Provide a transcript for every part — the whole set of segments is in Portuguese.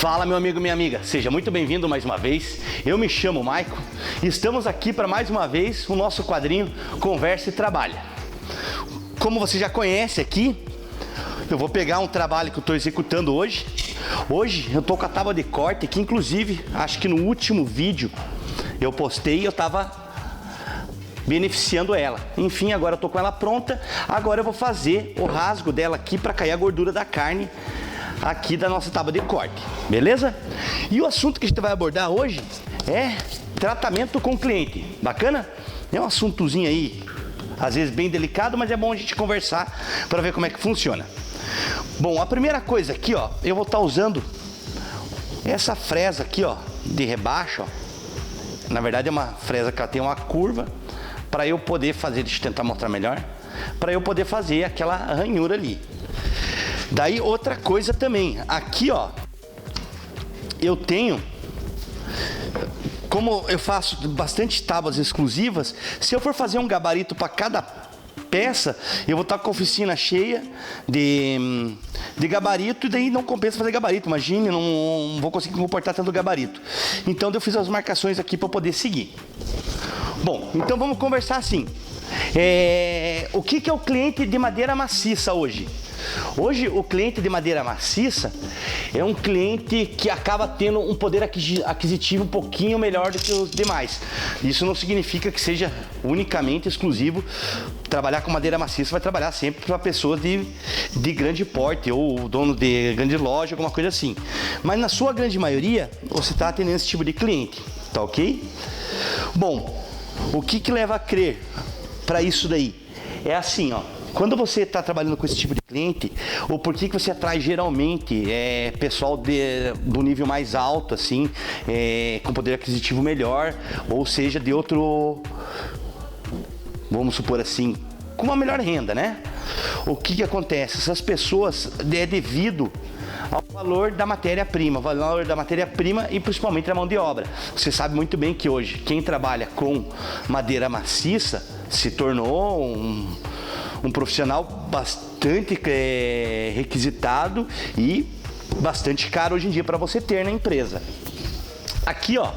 Fala, meu amigo, minha amiga, seja muito bem-vindo mais uma vez. Eu me chamo Maico e estamos aqui para mais uma vez o nosso quadrinho Conversa e Trabalha. Como você já conhece aqui, eu vou pegar um trabalho que eu estou executando hoje. Hoje eu estou com a tábua de corte, que inclusive, acho que no último vídeo eu postei e eu estava beneficiando ela. Enfim, agora eu tô com ela pronta. Agora eu vou fazer o rasgo dela aqui para cair a gordura da carne aqui da nossa tábua de corte, beleza? E o assunto que a gente vai abordar hoje é tratamento com o cliente. Bacana? É um assuntozinho aí, às vezes bem delicado, mas é bom a gente conversar para ver como é que funciona. Bom, a primeira coisa aqui, ó, eu vou estar usando essa fresa aqui, ó, de rebaixo, ó. Na verdade é uma fresa que ela tem uma curva para eu poder fazer, deixa eu tentar mostrar melhor, para eu poder fazer aquela ranhura ali. Daí outra coisa também, aqui ó, eu tenho, como eu faço bastante tábuas exclusivas, se eu for fazer um gabarito para cada peça, eu vou estar com a oficina cheia de gabarito e daí não compensa fazer gabarito, imagine, não vou conseguir comportar tanto gabarito. Então eu fiz as marcações aqui para poder seguir. Bom, então vamos conversar assim. O que é o cliente de madeira maciça hoje? Hoje o cliente de madeira maciça é um cliente que acaba tendo um poder aquisitivo um pouquinho melhor do que os demais. Isso não significa que seja unicamente exclusivo. Trabalhar com madeira maciça vai trabalhar sempre para pessoas de grande porte ou dono de grande loja, alguma coisa assim. Mas na sua grande maioria você está atendendo esse tipo de cliente, tá ok? Bom, o que leva a crer para isso daí? É assim, ó. Quando você está trabalhando com esse tipo de cliente, ou por que você atrai geralmente pessoal do nível mais alto, assim, com poder aquisitivo melhor, ou seja, de outro, vamos supor assim, com uma melhor renda, né? O que acontece? Essas pessoas é devido ao valor da matéria-prima, e principalmente da mão de obra. Você sabe muito bem que hoje quem trabalha com madeira maciça se tornou um profissional bastante requisitado e bastante caro hoje em dia para você ter na empresa. Aqui ó,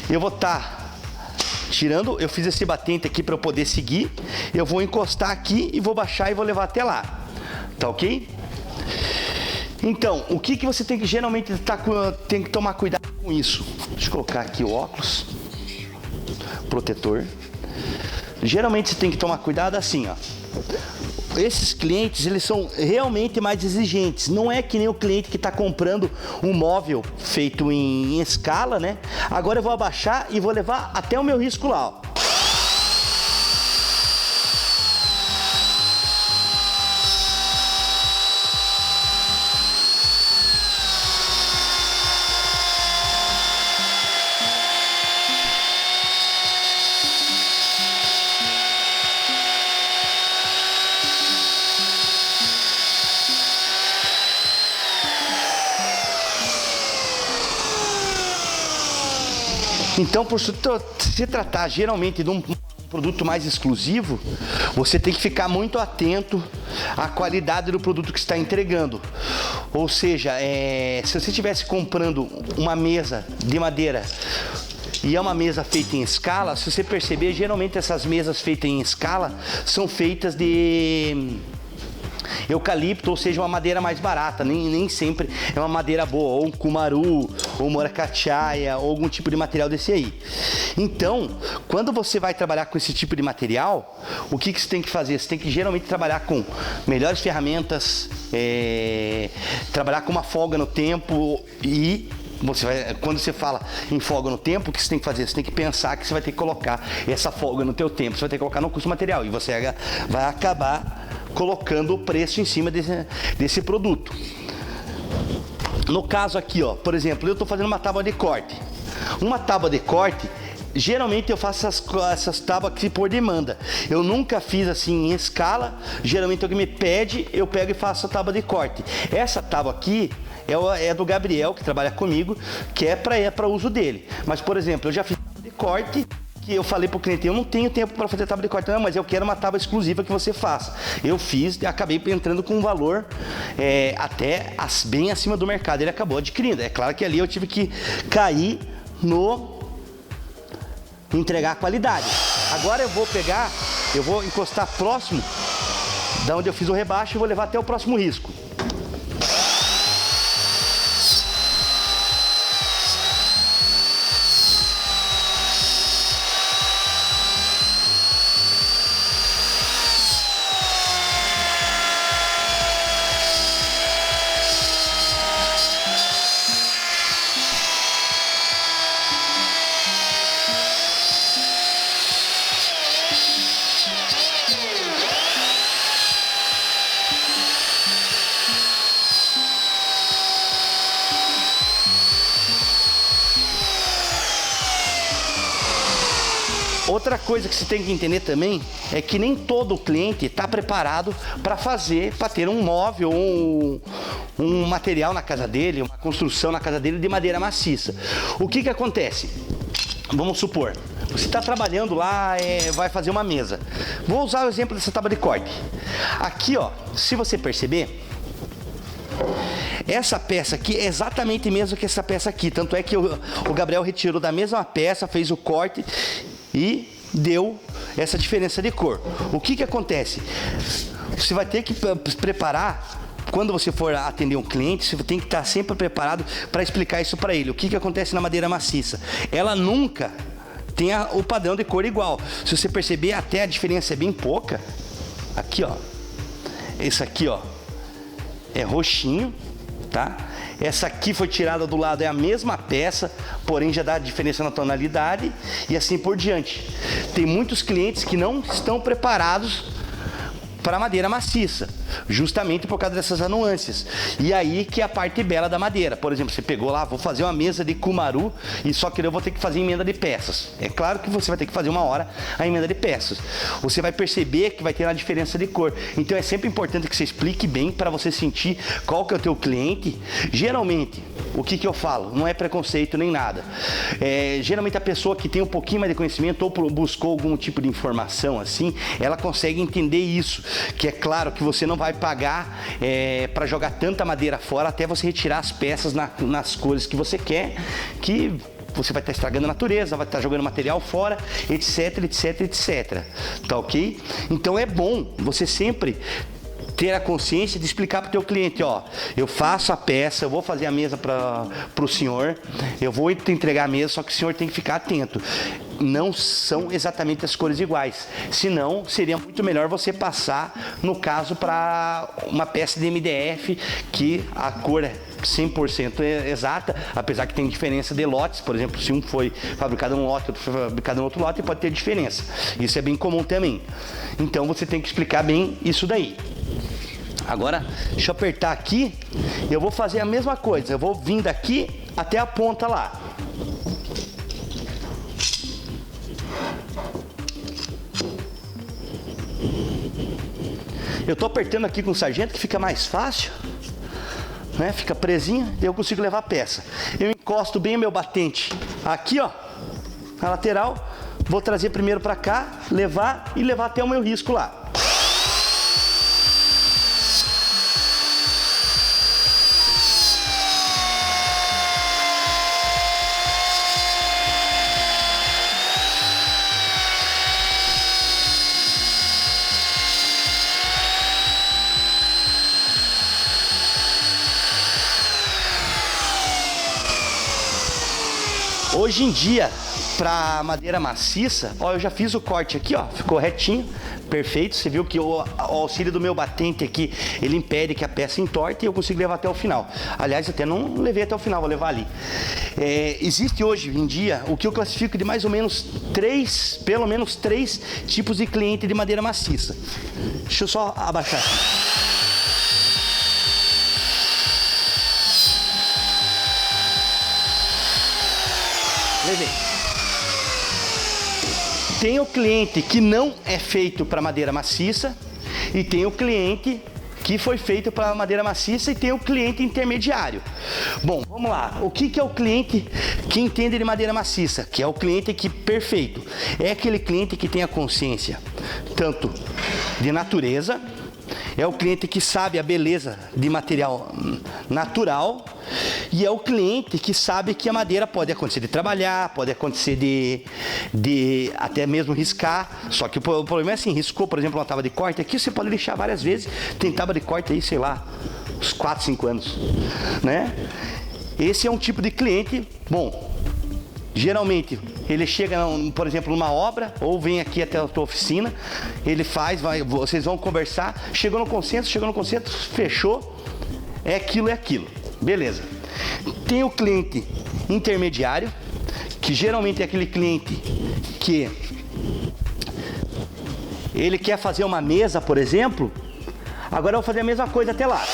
eu vou estar tirando, eu fiz esse batente aqui para eu poder seguir, eu vou encostar aqui e vou baixar e vou levar até lá, tá ok? Então, o que você tem que geralmente tem que tomar cuidado com isso? Deixa eu colocar aqui o óculos protetor. Geralmente você tem que tomar cuidado assim, ó. Esses clientes, eles são realmente mais exigentes. Não é que nem o cliente que está comprando um móvel feito em escala, né? Agora eu vou abaixar e vou levar até o meu risco lá, ó. Então, por se tratar geralmente de um produto mais exclusivo, você tem que ficar muito atento à qualidade do produto que está entregando. Ou seja, se você estivesse comprando uma mesa de madeira e é uma mesa feita em escala, se você perceber, geralmente essas mesas feitas em escala são feitas de eucalipto, ou seja, uma madeira mais barata, nem sempre é uma madeira boa, ou um cumaru, ou moracatiaia, ou algum tipo de material desse aí. Então, quando você vai trabalhar com esse tipo de material, o que você tem que fazer? Você tem que geralmente trabalhar com melhores ferramentas, trabalhar com uma folga no tempo e quando você fala em folga no tempo, o que você tem que fazer? Você tem que pensar que você vai ter que colocar essa folga no teu tempo, você vai ter que colocar no custo material e você vai acabar colocando o preço em cima desse produto. No caso aqui, ó, por exemplo, eu estou fazendo uma tábua de corte. Uma tábua de corte, geralmente eu faço essas tábuas aqui por demanda. Eu nunca fiz assim em escala. Geralmente alguém me pede, eu pego e faço a tábua de corte. Essa tábua aqui é do Gabriel, que trabalha comigo, que é para uso dele. Mas, por exemplo, eu já fiz tábua de corte que eu falei pro cliente, eu não tenho tempo para fazer tábua de corte, não, mas eu quero uma tábua exclusiva que você faça. Eu fiz e acabei entrando com um valor até bem acima do mercado. Ele acabou adquirindo. É claro que ali eu tive que cair no entregar a qualidade. Agora eu vou encostar próximo da onde eu fiz o rebaixo e vou levar até o próximo risco. Outra coisa que você tem que entender também é que nem todo cliente está preparado para ter um móvel ou um material na casa dele, uma construção na casa dele de madeira maciça. O que acontece? Vamos supor, você está trabalhando lá, vai fazer uma mesa. Vou usar o exemplo dessa tábua de corte. Aqui, ó, se você perceber, essa peça aqui é exatamente a mesma que essa peça aqui. Tanto é que o Gabriel retirou da mesma peça, fez o corte e deu essa diferença de cor. O que acontece? Você vai ter que preparar, quando você for atender um cliente, você tem que estar sempre preparado para explicar isso para ele. O que acontece na madeira maciça? Ela nunca tem o padrão de cor igual. Se você perceber, até a diferença é bem pouca. Aqui, ó. Esse aqui, ó, é roxinho, tá? Essa aqui foi tirada do lado, é a mesma peça, porém já dá diferença na tonalidade e assim por diante. Tem muitos clientes que não estão preparados para madeira maciça, justamente por causa dessas nuances. E aí que é a parte bela da madeira. Por exemplo, você pegou lá, vou fazer uma mesa de cumaru e só que eu vou ter que fazer emenda de peças. É claro que você vai ter que fazer uma hora a emenda de peças. Você vai perceber que vai ter uma diferença de cor. Então é sempre importante que você explique bem para você sentir qual que é o teu cliente. Geralmente, o que eu falo? Não é preconceito nem nada. Geralmente a pessoa que tem um pouquinho mais de conhecimento ou buscou algum tipo de informação assim, ela consegue entender isso. Que é claro que você não vai pagar para jogar tanta madeira fora até você retirar as peças nas cores que você quer, que você vai estar estragando a natureza, vai estar jogando material fora, etc, etc, etc. Tá ok? Então é bom você sempre ter a consciência de explicar para o teu cliente, ó, eu faço a peça, eu vou fazer a mesa para o senhor, eu vou te entregar a mesa, só que o senhor tem que ficar atento. Não são exatamente as cores iguais, senão seria muito melhor você passar, no caso, para uma peça de MDF que a cor é 100% exata, apesar que tem diferença de lotes. Por exemplo, se um foi fabricado num lote, outro foi fabricado em outro lote, pode ter diferença. Isso é bem comum também. Então você tem que explicar bem isso daí. Agora, deixa eu apertar aqui, eu vou fazer a mesma coisa, eu vou vir daqui até a ponta lá. Eu tô apertando aqui com o sargento que fica mais fácil, né? Fica presinho, e eu consigo levar a peça. Eu encosto bem o meu batente aqui, ó, na lateral, vou trazer primeiro para cá, levar até o meu risco lá. Hoje em dia, para madeira maciça, ó, eu já fiz o corte aqui, ó, ficou retinho, perfeito. Você viu que o auxílio do meu batente aqui, ele impede que a peça entorte e eu consigo levar até o final. Aliás, até não levei até o final, vou levar ali. Existe hoje em dia o que eu classifico de mais ou menos pelo menos três tipos de cliente de madeira maciça. Deixa eu só abaixar aqui. Levei. Tem o cliente que não é feito para madeira maciça e tem o cliente que foi feito para madeira maciça, e tem o cliente intermediário. Bom, vamos lá. O que é o cliente que entende de madeira maciça? Que é o cliente que perfeito. É aquele cliente que tem a consciência tanto de natureza, é o cliente que sabe a beleza de material natural, e é o cliente que sabe que a madeira pode acontecer de trabalhar, pode acontecer de até mesmo riscar. Só que o problema é assim, riscou, por exemplo, uma tábua de corte aqui, você pode lixar várias vezes. Tem tábua de corte aí, sei lá, uns 4, 5 anos, né? Esse é um tipo de cliente bom. Geralmente, ele chega, por exemplo, numa obra, ou vem aqui até a tua oficina, ele faz, vocês vão conversar, chegou no consenso, fechou, é aquilo, beleza. Tem o cliente intermediário, que geralmente é aquele cliente que ele quer fazer uma mesa, por exemplo, agora eu vou fazer a mesma coisa até lá.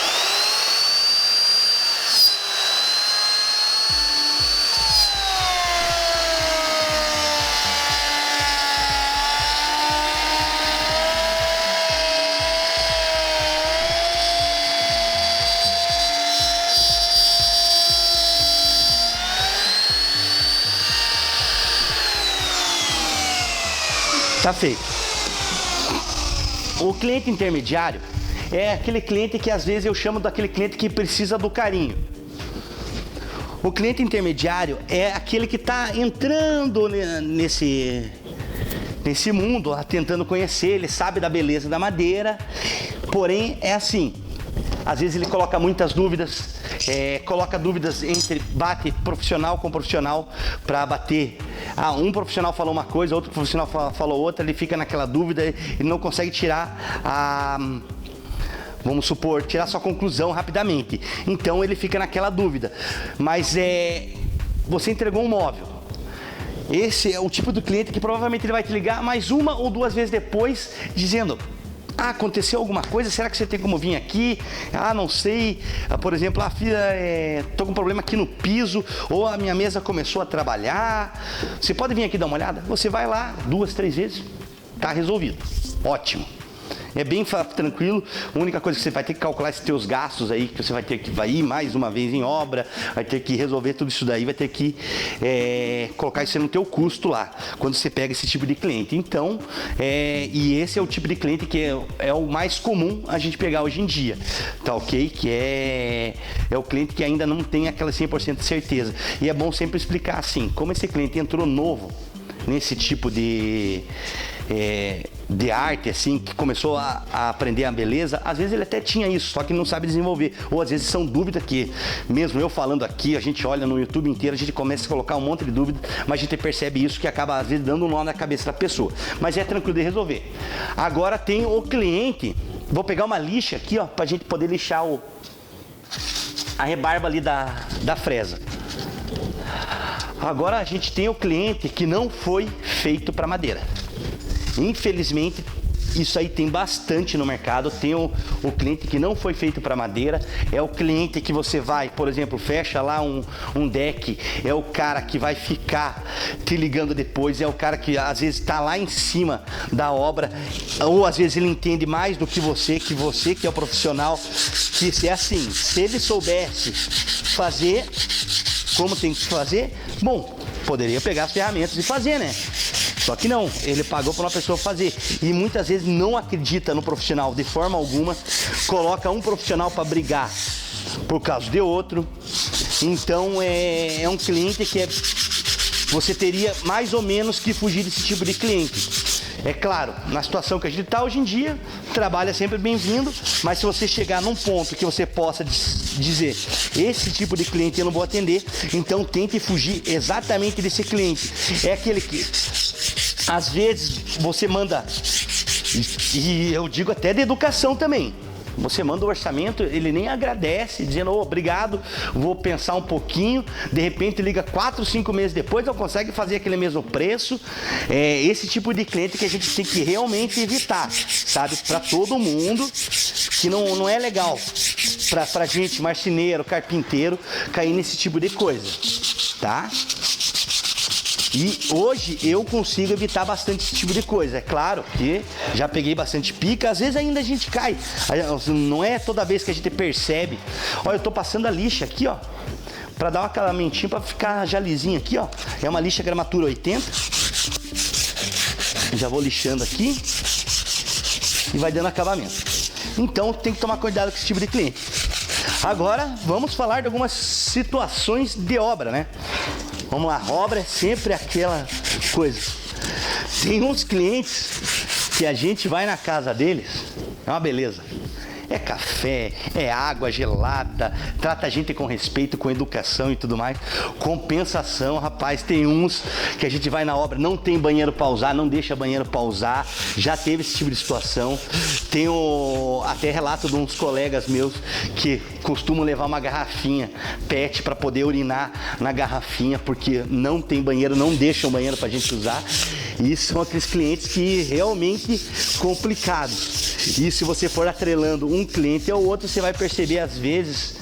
Tá feito. O cliente intermediário é aquele cliente que às vezes eu chamo daquele cliente que precisa do carinho. O cliente intermediário é aquele que está entrando nesse mundo, tentando conhecer, ele sabe da beleza da madeira, porém é assim, às vezes ele coloca muitas dúvidas, coloca dúvidas bate profissional com profissional para bater. Um profissional falou uma coisa, outro profissional falou outra, ele fica naquela dúvida, ele não consegue tirar vamos supor, tirar sua conclusão rapidamente. Então ele fica naquela dúvida. Mas você entregou um móvel. Esse é o tipo do cliente que provavelmente ele vai te ligar mais 1 ou 2 vezes depois, dizendo: aconteceu alguma coisa? Será que você tem como vir aqui? Não sei. Por exemplo, filha, tô com um problema aqui no piso, ou a minha mesa começou a trabalhar. Você pode vir aqui dar uma olhada? Você vai lá 2, 3 vezes, tá resolvido. Ótimo. É bem tranquilo. A única coisa que você vai ter que calcular esses teus gastos aí, que você vai ter que ir mais uma vez em obra, vai ter que resolver tudo isso daí, vai ter que colocar isso no teu custo lá, quando você pega esse tipo de cliente. Então, e esse é o tipo de cliente que é o mais comum a gente pegar hoje em dia, tá ok? Que é o cliente que ainda não tem aquela 100% de certeza. E é bom sempre explicar assim, como esse cliente entrou novo nesse tipo de arte, assim, que começou a aprender a beleza, às vezes ele até tinha isso, só que não sabe desenvolver, ou às vezes são dúvidas que, mesmo eu falando aqui, a gente olha no YouTube inteiro, a gente começa a colocar um monte de dúvida, mas a gente percebe isso que acaba às vezes dando um nó na cabeça da pessoa, mas é tranquilo de resolver. Agora tem o cliente, vou pegar uma lixa aqui, ó, pra gente poder lixar a rebarba ali da fresa. Agora a gente tem o cliente que não foi feito para madeira. Infelizmente, isso aí tem bastante no mercado. Tem o cliente que não foi feito para madeira. É o cliente que você vai, por exemplo, fecha lá um deck. É o cara que vai ficar te ligando depois. É o cara que às vezes está lá em cima da obra. Ou às vezes ele entende mais do que você que é o profissional. Que é assim, se ele soubesse fazer como tem que fazer, bom, poderia pegar as ferramentas e fazer, né? Só que não, ele pagou para uma pessoa fazer e muitas vezes não acredita no profissional de forma alguma, coloca um profissional para brigar por causa de outro. Então é um cliente que você teria mais ou menos que fugir desse tipo de cliente. É claro, na situação que a gente está hoje em dia, trabalho é sempre bem-vindo, mas se você chegar num ponto que você possa dizer, esse tipo de cliente eu não vou atender, então tente fugir exatamente desse cliente. É aquele que, às vezes, você manda, e eu digo até de educação também, você manda o orçamento, ele nem agradece, dizendo, obrigado, vou pensar um pouquinho, de repente liga 4, 5 meses depois, não consegue fazer aquele mesmo preço. É esse tipo de cliente que a gente tem que realmente evitar, sabe? Para todo mundo, que não é legal pra gente, marceneiro, carpinteiro, cair nesse tipo de coisa, tá? E hoje eu consigo evitar bastante esse tipo de coisa. É claro que já peguei bastante pica, às vezes ainda a gente cai. Não é toda vez que a gente percebe. Olha, eu tô passando a lixa aqui, ó, pra dar um acabamentinho, pra ficar já lisinho aqui, ó. É uma lixa gramatura 80. Já vou lixando aqui e vai dando acabamento. Então tem que tomar cuidado com esse tipo de cliente. Agora vamos falar de algumas situações de obra, né? Vamos lá, obra é sempre aquela coisa. Tem uns clientes que a gente vai na casa deles, é uma beleza. É café, é água gelada, trata a gente com respeito, com educação e tudo mais. Compensação, rapaz, tem uns que a gente vai na obra, não tem banheiro pra usar, não deixa banheiro pra usar. Já teve esse tipo de situação. Tenho até relato de uns colegas meus que costumam levar uma garrafinha PET para poder urinar na garrafinha, porque não tem banheiro, não deixam banheiro pra gente usar. E são aqueles clientes que realmente complicados. E se você for atrelando um cliente ao outro, você vai perceber às vezes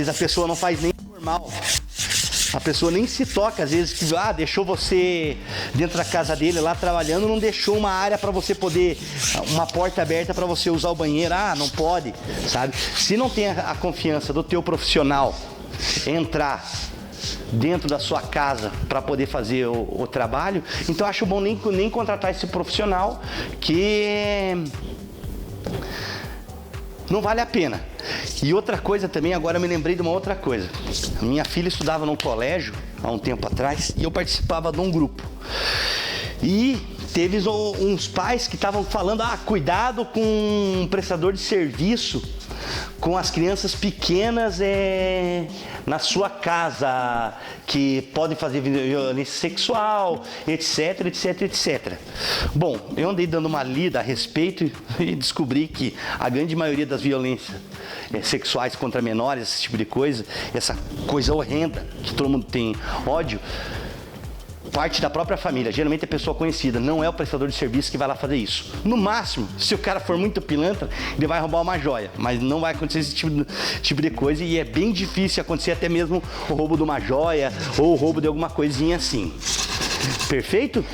a pessoa não faz nem normal. A pessoa nem se toca, às vezes, que deixou você dentro da casa dele lá trabalhando, não deixou uma área para você poder, uma porta aberta para você usar o banheiro. Não pode, sabe? Se não tem a confiança do teu profissional entrar dentro da sua casa para poder fazer o trabalho, então acho bom nem contratar esse profissional, que não vale a pena. E outra coisa também, agora eu me lembrei de uma outra coisa. Minha filha estudava num colégio há um tempo atrás e eu participava de um grupo. E teve uns pais que estavam falando, cuidado com um prestador de serviço com as crianças pequenas na sua casa, que podem fazer violência sexual, etc, etc, etc. Bom, eu andei dando uma lida a respeito e descobri que a grande maioria das violências sexuais contra menores, esse tipo de coisa, essa coisa horrenda que todo mundo tem ódio, parte da própria família, geralmente é pessoa conhecida, não é o prestador de serviço que vai lá fazer isso. No máximo, se o cara for muito pilantra, ele vai roubar uma joia, mas não vai acontecer esse tipo de coisa, e é bem difícil acontecer até mesmo o roubo de uma joia ou o roubo de alguma coisinha assim. Perfeito?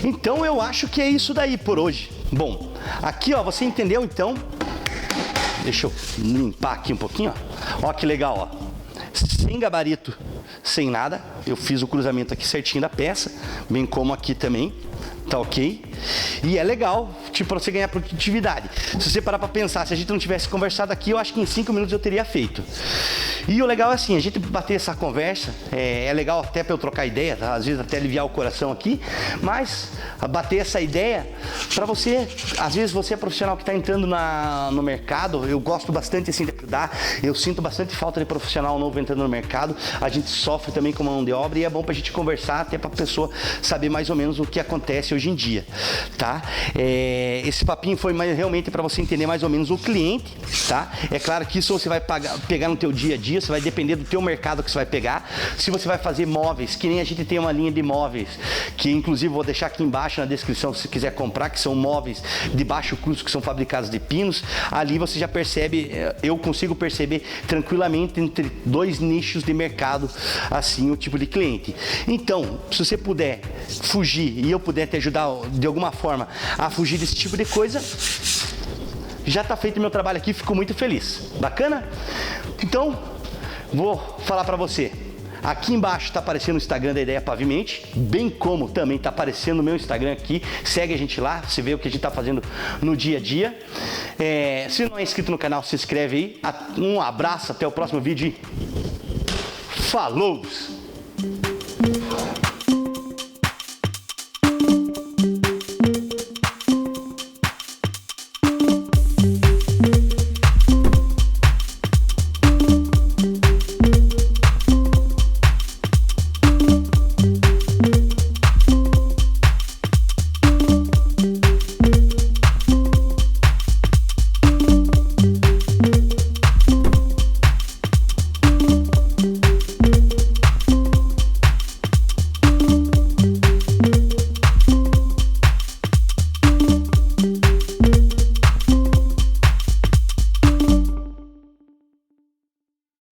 Então eu acho que é isso daí por hoje. Bom, aqui ó, você entendeu então? Deixa eu limpar aqui um pouquinho, ó. Ó que legal, ó. Sem gabarito, sem nada. Eu fiz o cruzamento aqui certinho da peça, bem como aqui também, tá ok? E é legal, para você ganhar produtividade. Se você parar para pensar, se a gente não tivesse conversado aqui, eu acho que em 5 minutos eu teria feito. E o legal é assim, a gente bater essa conversa, é legal até para eu trocar ideia, tá? Às vezes até aliviar o coração aqui, mas bater essa ideia para você, às vezes você é profissional que está entrando no mercado, eu gosto bastante assim de ajudar, eu sinto bastante falta de profissional novo entrando no mercado, a gente sofre também com mão de obra e é bom para a gente conversar até para a pessoa saber mais ou menos o que acontece hoje em dia, tá? Esse papinho foi realmente para você entender mais ou menos o cliente, tá? É claro que isso você vai pegar no teu dia a dia, você vai depender do teu mercado que você vai pegar. Se você vai fazer móveis, que nem a gente tem uma linha de móveis, que inclusive vou deixar aqui embaixo na descrição se quiser comprar, que são móveis de baixo custo, que são fabricados de pinos, ali você já percebe, eu consigo perceber tranquilamente entre dois nichos de mercado, assim, o tipo de cliente. Então, se você puder fugir e eu puder te ajudar de alguma forma a fugir desse tipo de coisa, já está feito meu trabalho aqui, fico muito feliz. Bacana? Então, vou falar para você. Aqui embaixo está aparecendo o Instagram da Ideia Pavimente, bem como também está aparecendo o meu Instagram aqui. Segue a gente lá, você vê o que a gente está fazendo no dia a dia. Se não é inscrito no canal, se inscreve aí. Um abraço, até o próximo vídeo. Falou!